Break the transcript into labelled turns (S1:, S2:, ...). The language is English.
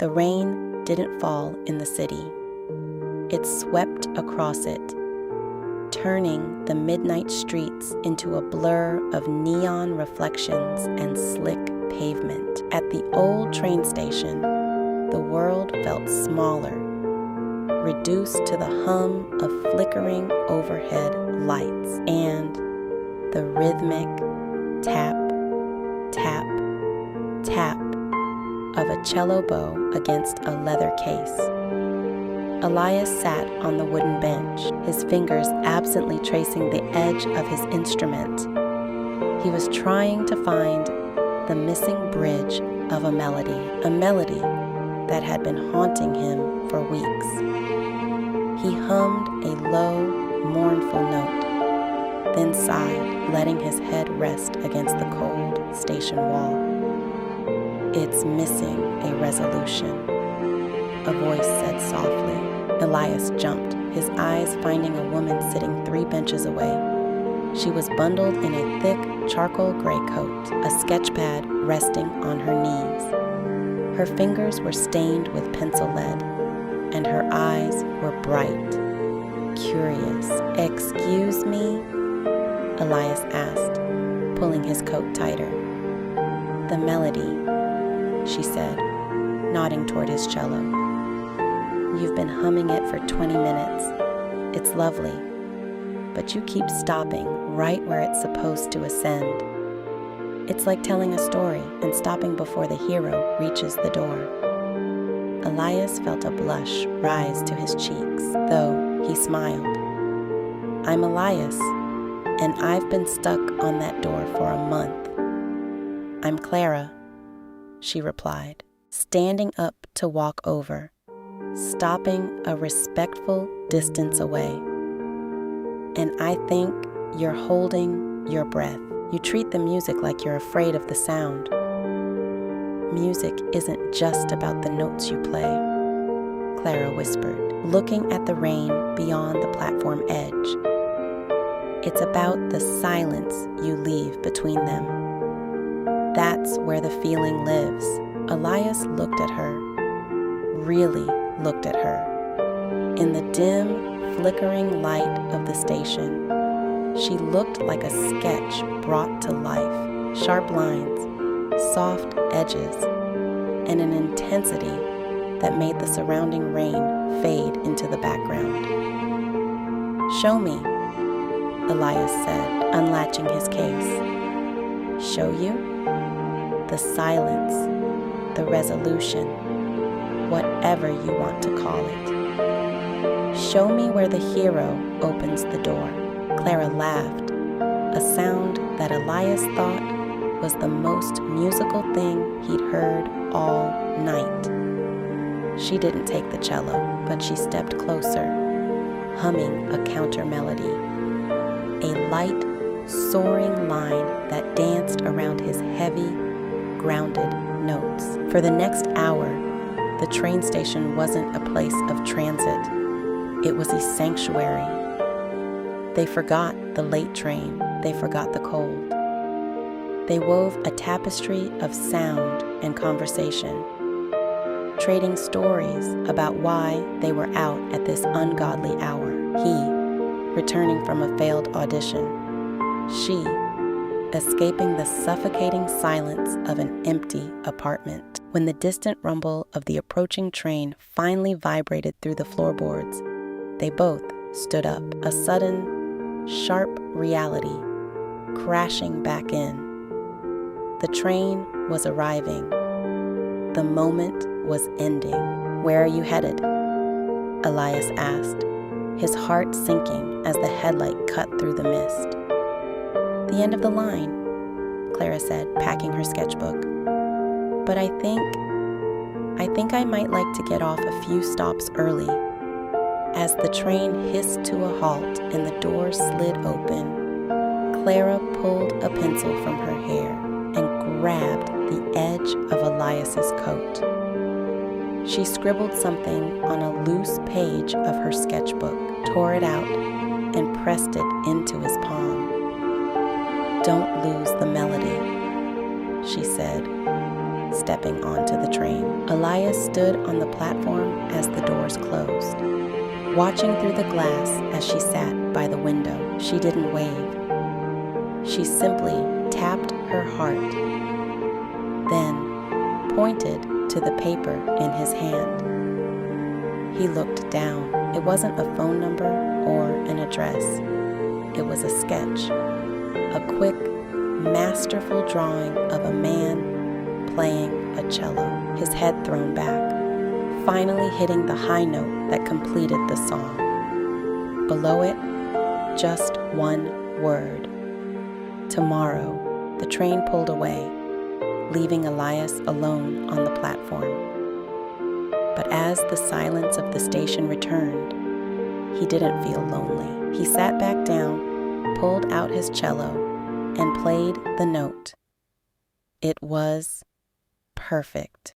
S1: The rain didn't fall in the city. It swept across it, turning the midnight streets into a blur of neon reflections and slick pavement. At the old train station, the world felt smaller, reduced to the hum of flickering overhead lights and the rhythmic tap, tap, tap of a cello bow against a leather case. Elias sat on the wooden bench, his fingers absently tracing the edge of his instrument. He was trying to find the missing bridge of a melody that had been haunting him for weeks. He hummed a low, mournful note, then sighed, letting his head rest against the cold station wall. "It's missing a resolution," a voice said softly. Elias jumped, his eyes finding a woman sitting 3 benches away. She was bundled in a thick charcoal gray coat, a sketchpad resting on her knees. Her fingers were stained with pencil lead, and her eyes were bright, curious. "Excuse me?" Elias asked, pulling his coat tighter. "The melody," she said, nodding toward his cello. "You've been humming it for 20 minutes. It's lovely, but you keep stopping right where it's supposed to ascend. It's like telling a story and stopping before the hero reaches the door." Elias felt a blush rise to his cheeks, though he smiled. "I'm Elias, and I've been stuck on that door for a month." "I'm Clara," she replied, standing up to walk over, stopping a respectful distance away. "And I think you're holding your breath. You treat the music like you're afraid of the sound." "Music isn't just about the notes you play," Clara whispered, looking at the rain beyond the platform edge. "It's about the silence you leave between them. That's where the feeling lives." Elias looked at her, really looked at her. In the dim, flickering light of the station, she looked like a sketch brought to life. Sharp lines, soft edges, and an intensity that made the surrounding rain fade into the background. "Show me," Elias said, unlatching his case. "Show you?" "The silence, the resolution, whatever you want to call it. Show me where the hero opens the door." Clara laughed, a sound that Elias thought was the most musical thing he'd heard all night. She didn't take the cello, but she stepped closer, humming a counter melody, a light, soaring line that danced around his heavy, grounded notes. For the next hour, the train station wasn't a place of transit. It was a sanctuary. They forgot the late train. They forgot the cold. They wove a tapestry of sound and conversation, trading stories about why they were out at this ungodly hour. He, returning from a failed audition. She, escaping the suffocating silence of an empty apartment. When the distant rumble of the approaching train finally vibrated through the floorboards, they both stood up, a sudden, sharp reality crashing back in. The train was arriving. The moment was ending. "Where are you headed?" Elias asked, his heart sinking as the headlight cut through the mist. "The end of the line," Clara said, packing her sketchbook. "But I think I might like to get off a few stops early." As the train hissed to a halt and the door slid open, Clara pulled a pencil from her hair and grabbed the edge of Elias's coat. She scribbled something on a loose page of her sketchbook, tore it out, and pressed it into his palm. "Don't lose the melody," she said, stepping onto the train. Elias stood on the platform as the doors closed, watching through the glass as she sat by the window. She didn't wave. She simply tapped her heart, then pointed to the paper in his hand. He looked down. It wasn't a phone number or an address. It was a sketch, a quick, masterful drawing of a man playing a cello, his head thrown back, finally hitting the high note that completed the song. Below it, just one word. Tomorrow. The train pulled away, leaving Elias alone on the platform. But as the silence of the station returned, he didn't feel lonely. He sat back down, pulled out his cello, and played the note. It was perfect.